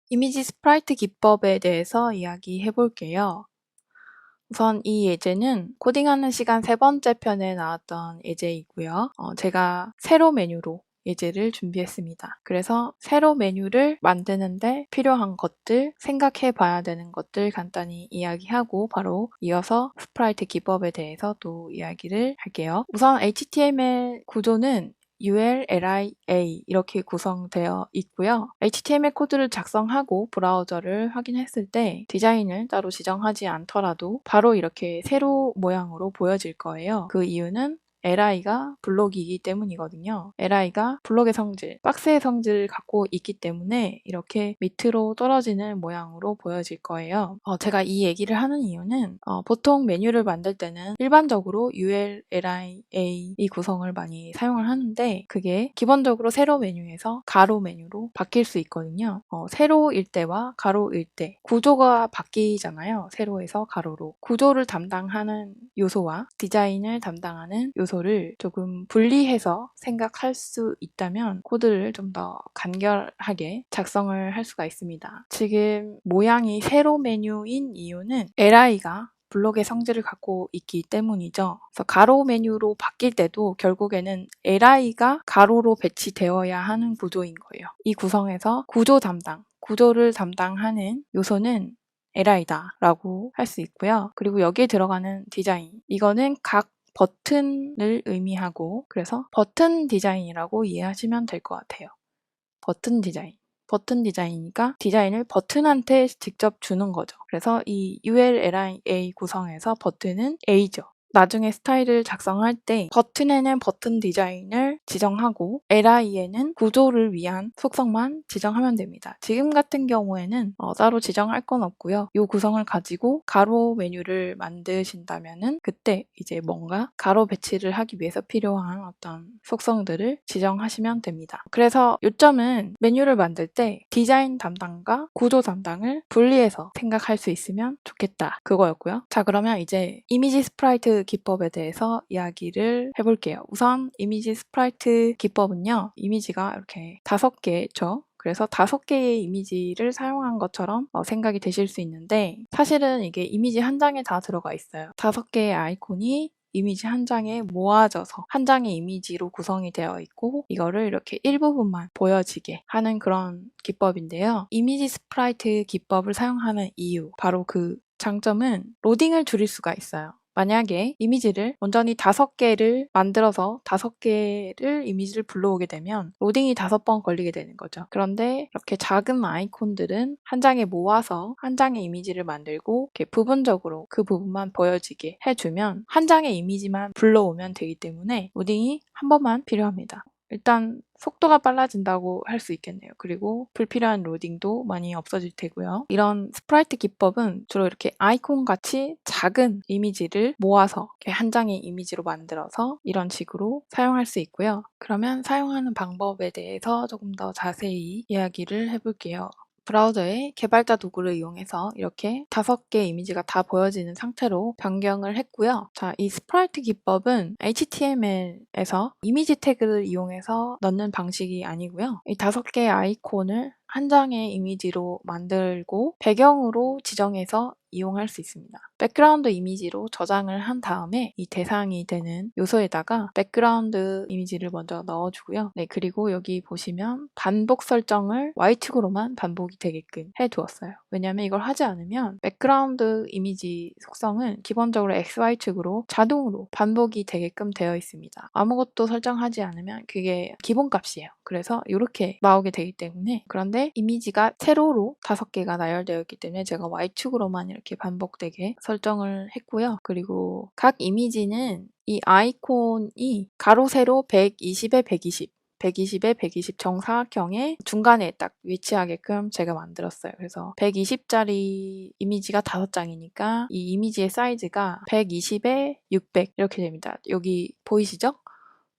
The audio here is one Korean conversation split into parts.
이미지 스프라이트 기법에 대해서 이야기해 볼게요. 우선 이 예제는 코딩하는 시간 3번째 편에 나왔던 예제이고요. 제가 세로 메뉴로 예제를 준비했습니다. 그래서 세로 메뉴를 만드는데 필요한 것들, 생각해 봐야 되는 것들 간단히 이야기하고 바로 이어서 스프라이트 기법에 대해서 또 이야기를 할게요. 우선 HTML 구조는 UL, LI, A 이렇게 구성되어 있고요. HTML 코드를 작성하고 브라우저를 확인했을 때 디자인을 따로 지정하지 않더라도 바로 이렇게 세로 모양으로 보여질 거예요. 그 이유는 LI가 블록이기 때문이거든요. LI가 블록의 성질, 박스의 성질을 갖고 있기 때문에 이렇게 밑으로 떨어지는 모양으로 보여질 거예요. 제가 이 얘기를 하는 이유는 보통 메뉴를 만들 때는 일반적으로 UL, LI, A 이 구성을 많이 사용을 하는데 그게 기본적으로 세로 메뉴에서 가로 메뉴로 바뀔 수 있거든요. 세로일 때와 가로일 때 구조가 바뀌잖아요. 세로에서 가로로. 구조를 담당하는 요소와 디자인을 담당하는 요소를 조금 분리해서 생각할 수 있다면 코드를 좀 더 간결하게 작성을 할 수가 있습니다. 지금 모양이 세로 메뉴인 이유는 LI가 블록의 성질을 갖고 있기 때문이죠. 그래서 가로 메뉴로 바뀔 때도 결국에는 LI가 가로로 배치되어야 하는 구조인 거예요. 이 구성에서 구조를 담당하는 요소는 LI다라고 할 수 있고요. 그리고 여기에 들어가는 디자인, 이거는 각 버튼을 의미하고 그래서 버튼 디자인이라고 이해하시면 될 것 같아요. 버튼 디자인이니까 디자인을 버튼한테 직접 주는 거죠. 그래서 이 ULLIA 구성에서 버튼은 A죠. 나중에 스타일을 작성할 때 버튼에는 버튼 디자인을 지정하고 LI에는 구조를 위한 속성만 지정하면 됩니다. 지금 같은 경우에는 따로 지정할 건 없고요. 이 구성을 가지고 가로 메뉴를 만드신다면은 그때 이제 뭔가 가로 배치를 하기 위해서 필요한 어떤 속성들을 지정하시면 됩니다. 그래서 요점은 메뉴를 만들 때 디자인 담당과 구조 담당을 분리해서 생각할 수 있으면 좋겠다 그거였고요. 자, 그러면 이제 이미지 스프라이트 기법에 대해서 이야기를 해볼게요. 우선 이미지 스프라이트 기법은요. 이미지가 이렇게 5개죠. 그래서 5개의 이미지를 사용한 것처럼 생각이 되실 수 있는데 사실은 이게 이미지 한 장에 다 들어가 있어요. 5개의 아이콘이 이미지 한 장에 모아져서 한 장의 이미지로 구성이 되어 있고 이거를 이렇게 일부분만 보여지게 하는 그런 기법인데요. 이미지 스프라이트 기법을 사용하는 이유, 바로 그 장점은 로딩을 줄일 수가 있어요. 만약에 이미지를 온전히 5개를 만들어서 5개를 이미지를 불러오게 되면 로딩이 5번 걸리게 되는 거죠. 그런데 이렇게 작은 아이콘들은 한 장에 모아서 한 장의 이미지를 만들고 이렇게 부분적으로 그 부분만 보여지게 해주면 한 장의 이미지만 불러오면 되기 때문에 로딩이 한 번만 필요합니다. 일단 속도가 빨라진다고 할 수 있겠네요. 그리고 불필요한 로딩도 많이 없어질 테고요. 이런 스프라이트 기법은 주로 이렇게 아이콘 같이 작은 이미지를 모아서 한 장의 이미지로 만들어서 이런 식으로 사용할 수 있고요. 그러면 사용하는 방법에 대해서 조금 더 자세히 이야기를 해볼게요. 브라우저의 개발자 도구를 이용해서 이렇게 5개의 이미지가 다 보여지는 상태로 변경을 했고요. 자, 이 스프라이트 기법은 HTML에서 이미지 태그를 이용해서 넣는 방식이 아니고요. 이 5개의 아이콘을 한 장의 이미지로 만들고 배경으로 지정해서 이용할 수 있습니다. 백그라운드 이미지로 저장을 한 다음에 이 대상이 되는 요소에다가 백그라운드 이미지를 먼저 넣어주고요. 네, 그리고 여기 보시면 반복 설정을 Y축으로만 반복이 되게끔 해두었어요. 왜냐하면 이걸 하지 않으면 백그라운드 이미지 속성은 기본적으로 XY축으로 자동으로 반복이 되게끔 되어 있습니다. 아무것도 설정하지 않으면 그게 기본값이에요. 그래서 이렇게 나오게 되기 때문에 그런데 이미지가 세로로 5개가 나열되어 있기 때문에 제가 Y축으로만 이렇게 반복되게 설정을 했고요. 그리고 각 이미지는 이 아이콘이 가로 세로 120에 120 120에 120 정사각형의 중간에 딱 위치하게끔 제가 만들었어요. 그래서 120짜리 이미지가 5장이니까 이 이미지의 사이즈가 120에 600 이렇게 됩니다. 여기 보이시죠?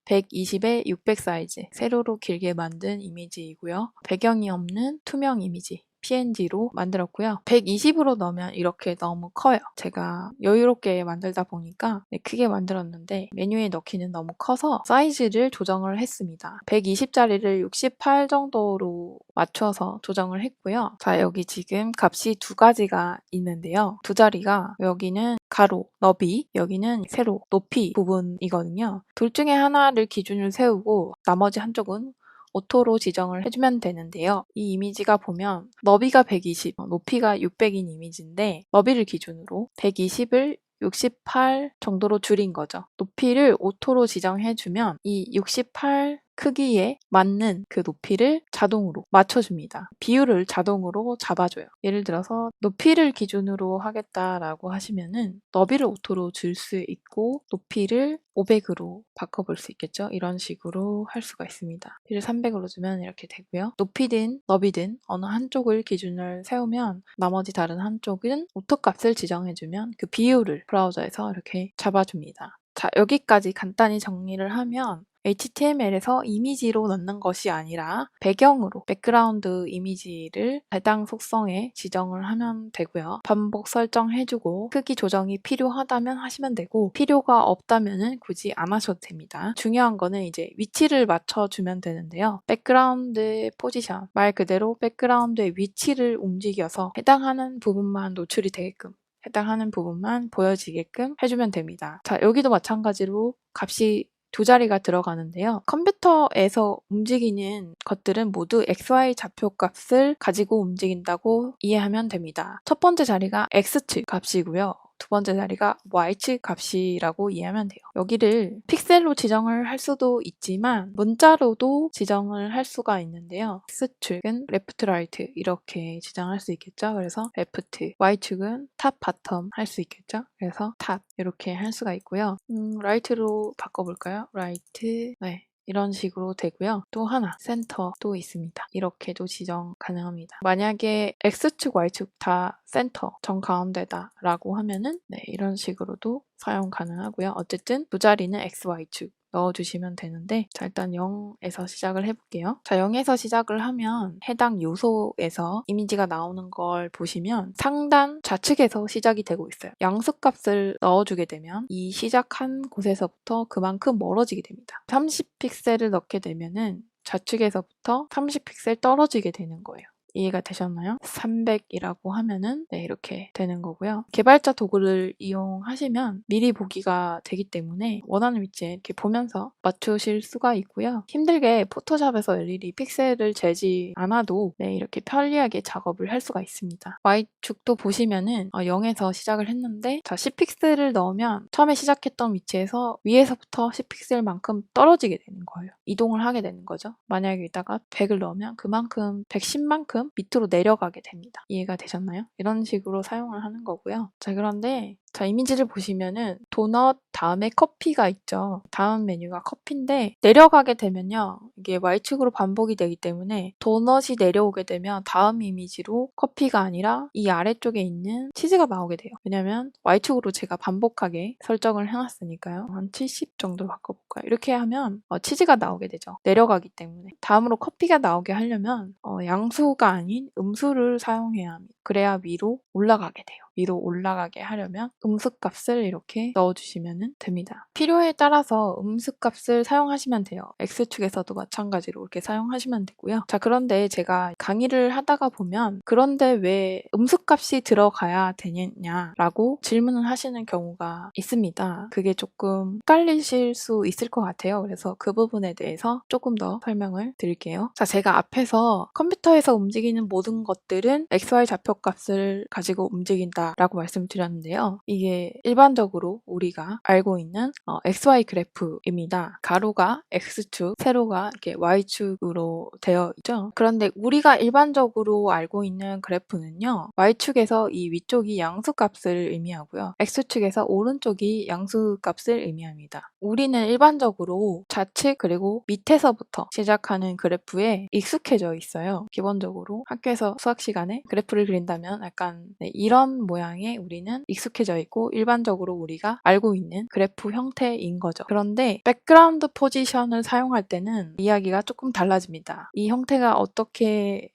120에 600 사이즈, 세로로 길게 만든 이미지이고요. 배경이 없는 투명 이미지, png로 만들었고요. 120으로 넣으면 이렇게 너무 커요. 제가 여유롭게 만들다 보니까 크게 만들었는데 메뉴에 넣기는 너무 커서 사이즈를 조정을 했습니다. 120짜리를 68 정도로 맞춰서 조정을 했고요. 자, 여기 지금 값이 두 가지가 있는데요. 두 자리가 여기는 가로, 너비, 여기는 세로, 높이 부분이거든요. 둘 중에 하나를 기준을 세우고 나머지 한쪽은 오토로 지정을 해주면 되는데요. 이 이미지가 보면 너비가 120, 높이가 600인 이미지인데 너비를 기준으로 120을 68 정도로 줄인 거죠. 높이를 오토로 지정해주면 이 68 크기에 맞는 그 높이를 자동으로 맞춰줍니다. 비율을 자동으로 잡아줘요. 예를 들어서 높이를 기준으로 하겠다라고 하시면은 너비를 오토로 줄 수 있고 높이를 500으로 바꿔볼 수 있겠죠. 이런 식으로 할 수가 있습니다. 높이를 300으로 주면 이렇게 되고요. 높이든 너비든 어느 한쪽을 기준을 세우면 나머지 다른 한쪽은 오토 값을 지정해주면 그 비율을 브라우저에서 이렇게 잡아줍니다. 자, 여기까지 간단히 정리를 하면 HTML에서 이미지로 넣는 것이 아니라 배경으로 백그라운드 이미지를 해당 속성에 지정을 하면 되고요. 반복 설정해주고 크기 조정이 필요하다면 하시면 되고 필요가 없다면 굳이 안 하셔도 됩니다. 중요한 거는 이제 위치를 맞춰주면 되는데요. 백그라운드의 포지션, 말 그대로 백그라운드의 위치를 움직여서 해당하는 부분만 노출이 되게끔 해당하는 부분만 보여지게끔 해주면 됩니다. 자, 여기도 마찬가지로 값이 두 자리가 들어가는데요. 컴퓨터에서 움직이는 것들은 모두 XY 좌표값을 가지고 움직인다고 이해하면 됩니다. 첫 번째 자리가 X축 값이고요. 두 번째 자리가 Y축 값이라고 이해하면 돼요. 여기를 픽셀로 지정을 할 수도 있지만 문자로도 지정을 할 수가 있는데요. X축은 레프트, 라이트 이렇게 지정할 수 있겠죠. 그래서 레프트, Y축은 탑, 바텀 할 수 있겠죠. 그래서 탑 이렇게 할 수가 있고요. 라이트로 바꿔볼까요? 라이트, 네. 이런 식으로 되고요. 또 하나, 센터도 있습니다. 이렇게도 지정 가능합니다. 만약에 X축, Y축 다 센터, 정가운데다 라고 하면은 네, 이런 식으로도 사용 가능하고요. 어쨌든 두 자리는 X, Y축 넣어주시면 되는데 자, 일단 0에서 시작을 해볼게요. 자, 0에서 시작을 하면 해당 요소에서 이미지가 나오는 걸 보시면 상단 좌측에서 시작이 되고 있어요. 양수값을 넣어주게 되면 이 시작한 곳에서부터 그만큼 멀어지게 됩니다. 30픽셀을 넣게 되면은 좌측에서부터 30픽셀 떨어지게 되는 거예요. 이해가 되셨나요? 300이라고 하면은 네, 이렇게 되는 거고요. 개발자 도구를 이용하시면 미리 보기가 되기 때문에 원하는 위치에 이렇게 보면서 맞추실 수가 있고요. 힘들게 포토샵에서 일일이 픽셀을 재지 않아도 네, 이렇게 편리하게 작업을 할 수가 있습니다. Y축도 보시면은 0에서 시작을 했는데 자, 10픽셀을 넣으면 처음에 시작했던 위치에서 위에서부터 10픽셀만큼 떨어지게 되는 거예요. 이동을 하게 되는 거죠. 만약에 여기다가 100을 넣으면 그만큼 110만큼 밑으로 내려가게 됩니다. 이해가 되셨나요? 이런 식으로 사용을 하는 거고요. 자, 그런데 자, 이미지를 보시면은 도넛 다음에 커피가 있죠. 다음 메뉴가 커피인데 내려가게 되면요. 이게 Y축으로 반복이 되기 때문에 도넛이 내려오게 되면 다음 이미지로 커피가 아니라 이 아래쪽에 있는 치즈가 나오게 돼요. 왜냐면 Y축으로 제가 반복하게 설정을 해놨으니까요. 한 70 정도 바꿔볼까요? 이렇게 하면 치즈가 나오게 되죠. 내려가기 때문에. 다음으로 커피가 나오게 하려면 양수가 아닌 음수를 사용해야 합니다. 그래야 위로 올라가게 돼요. 위로 올라가게 하려면 음수값을 이렇게 넣어주시면 됩니다. 필요에 따라서 음수값을 사용하시면 돼요. X축에서도 마찬가지로 이렇게 사용하시면 되고요. 자, 그런데 제가 강의를 하다가 보면 그런데 왜 음수값이 들어가야 되느냐라고 질문을 하시는 경우가 있습니다. 그게 조금 헷갈리실 수 있을 것 같아요. 그래서 그 부분에 대해서 조금 더 설명을 드릴게요. 자, 제가 앞에서 컴퓨터에서 움직이는 모든 것들은 XY 좌표값을 가지고 움직인다 라고 말씀드렸는데요. 이게 일반적으로 우리가 알고 있는 XY 그래프입니다. 가로가 X축, 세로가 이렇게 Y축으로 되어 있죠. 그런데 우리가 일반적으로 알고 있는 그래프는요. Y축에서 이 위쪽이 양수값을 의미하고요. X축에서 오른쪽이 양수값을 의미합니다. 우리는 일반적으로 좌측 그리고 밑에서부터 시작하는 그래프에 익숙해져 있어요. 기본적으로 학교에서 수학 시간에 그래프를 그린다면 약간 이런 모양에 우리는 익숙해져 있고 일반적으로 우리가 알고 있는 그래프 형태인 거죠. 그런데 백그라운드 포지션을 사용할 때는 이야기가 조금 달라집니다. 이 형태가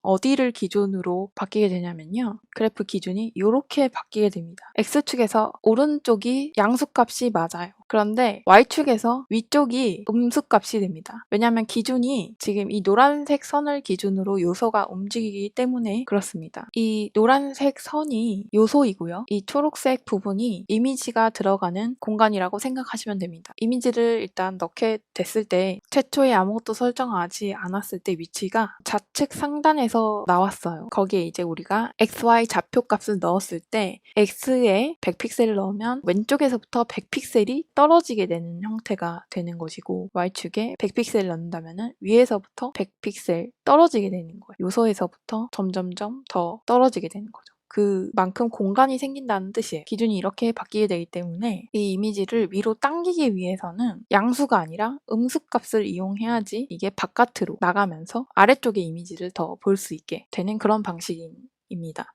어디를 기준으로 바뀌게 되냐면요. 그래프 기준이 이렇게 바뀌게 됩니다. X축에서 오른쪽이 양수값이 맞아요. 그런데 Y축에서 위쪽이 음수값이 됩니다. 왜냐하면 기준이 지금 이 노란색 선을 기준으로 요소가 움직이기 때문에 그렇습니다. 이 노란색 선이 요소이고요. 이 초록색 부분이 이미지가 들어가는 공간이라고 생각하시면 됩니다. 이미지를 일단 넣게 됐을 때 최초에 아무것도 설정하지 않았을 때 위치가 좌측 상단에서 나왔어요. 거기에 이제 우리가 XY 좌표값을 넣었을 때 X에 100픽셀을 넣으면 왼쪽에서부터 100픽셀이 떨어지게 되는 형태가 되는 것이고 Y축에 100픽셀을 넣는다면 위에서부터 100픽셀 떨어지게 되는 거예요. 요소에서부터 점점점 더 떨어지게 되는 거죠. 그만큼 공간이 생긴다는 뜻이에요. 기준이 이렇게 바뀌게 되기 때문에 이 이미지를 위로 당기기 위해서는 양수가 아니라 음수값을 이용해야지 이게 바깥으로 나가면서 아래쪽의 이미지를 더 볼 수 있게 되는 그런 방식입니다.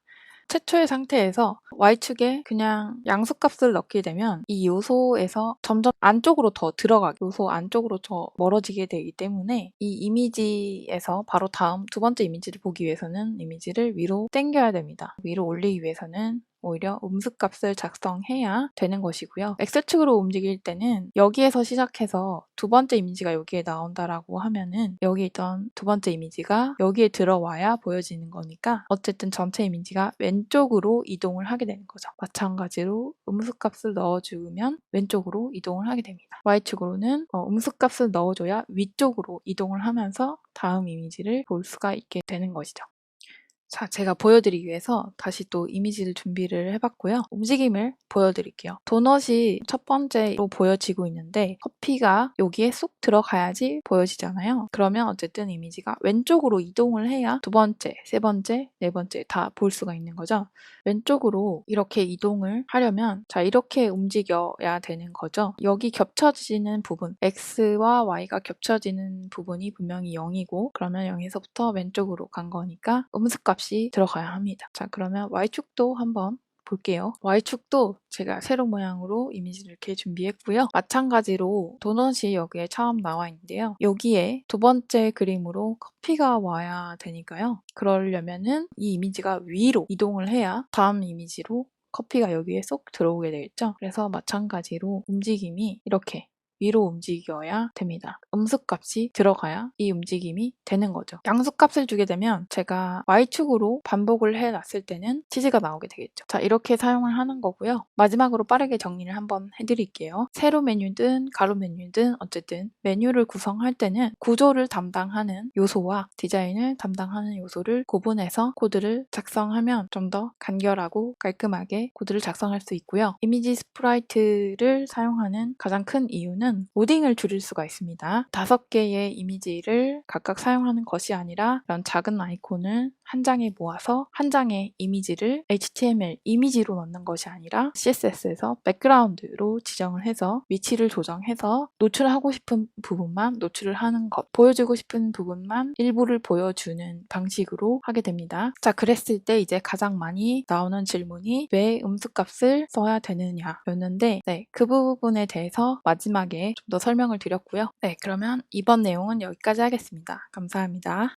최초의 상태에서 Y축에 그냥 양수값을 넣게 되면 이 요소에서 점점 안쪽으로 더 들어가게, 요소 안쪽으로 더 멀어지게 되기 때문에 이 이미지에서 바로 다음 두 번째 이미지를 보기 위해서는 이미지를 위로 당겨야 됩니다. 위로 올리기 위해서는 오히려 음수값을 작성해야 되는 것이고요. X축으로 움직일 때는 여기에서 시작해서 두 번째 이미지가 여기에 나온다라고 하면은 여기 있던 두 번째 이미지가 여기에 들어와야 보여지는 거니까 어쨌든 전체 이미지가 왼쪽으로 이동을 하게 되는 거죠. 마찬가지로 음수값을 넣어주면 왼쪽으로 이동을 하게 됩니다. Y축으로는 음수값을 넣어줘야 위쪽으로 이동을 하면서 다음 이미지를 볼 수가 있게 되는 것이죠. 자, 제가 보여드리기 위해서 다시 또 이미지를 준비를 해봤고요. 움직임을 보여드릴게요. 도넛이 첫 번째로 보여지고 있는데 커피가 여기에 쏙 들어가야지 보여지잖아요. 그러면 어쨌든 이미지가 왼쪽으로 이동을 해야 두 번째, 세 번째, 네 번째 다 볼 수가 있는 거죠. 왼쪽으로 이렇게 이동을 하려면 자, 이렇게 움직여야 되는 거죠. 여기 겹쳐지는 부분, X와 Y가 겹쳐지는 부분이 분명히 0이고 그러면 0에서부터 왼쪽으로 간 거니까 음수값이 들어가야 합니다. 자, 그러면 Y축도 한번 볼게요. Y축도 제가 세로 모양으로 이미지를 이렇게 준비했고요. 마찬가지로 도넛이 여기에 처음 나와 있는데요. 여기에 두 번째 그림으로 커피가 와야 되니까요. 그러려면은 이 이미지가 위로 이동을 해야 다음 이미지로 커피가 여기에 쏙 들어오게 되겠죠. 그래서 마찬가지로 움직임이 이렇게 위로 움직여야 됩니다. 음수값이 들어가야 이 움직임이 되는 거죠. 양수값을 주게 되면 제가 Y축으로 반복을 해놨을 때는 치즈가 나오게 되겠죠. 자, 이렇게 사용을 하는 거고요. 마지막으로 빠르게 정리를 한번 해드릴게요. 세로 메뉴든 가로 메뉴든 어쨌든 메뉴를 구성할 때는 구조를 담당하는 요소와 디자인을 담당하는 요소를 구분해서 코드를 작성하면 좀 더 간결하고 깔끔하게 코드를 작성할 수 있고요. 이미지 스프라이트를 사용하는 가장 큰 이유는 모딩을 줄일 수가 있습니다. 5개의 이미지를 각각 사용하는 것이 아니라 이런 작은 아이콘을 한 장에 모아서 한 장의 이미지를 HTML 이미지로 넣는 것이 아니라 CSS에서 백그라운드로 지정을 해서 위치를 조정해서 노출하고 싶은 부분만 노출을 하는 것, 보여주고 싶은 부분만 일부를 보여주는 방식으로 하게 됩니다. 자, 그랬을 때 이제 가장 많이 나오는 질문이 왜 음수값을 써야 되느냐 였는데 그 부분에 대해서 마지막에 좀 더 설명을 드렸고요. 그러면 이번 내용은 여기까지 하겠습니다. 감사합니다.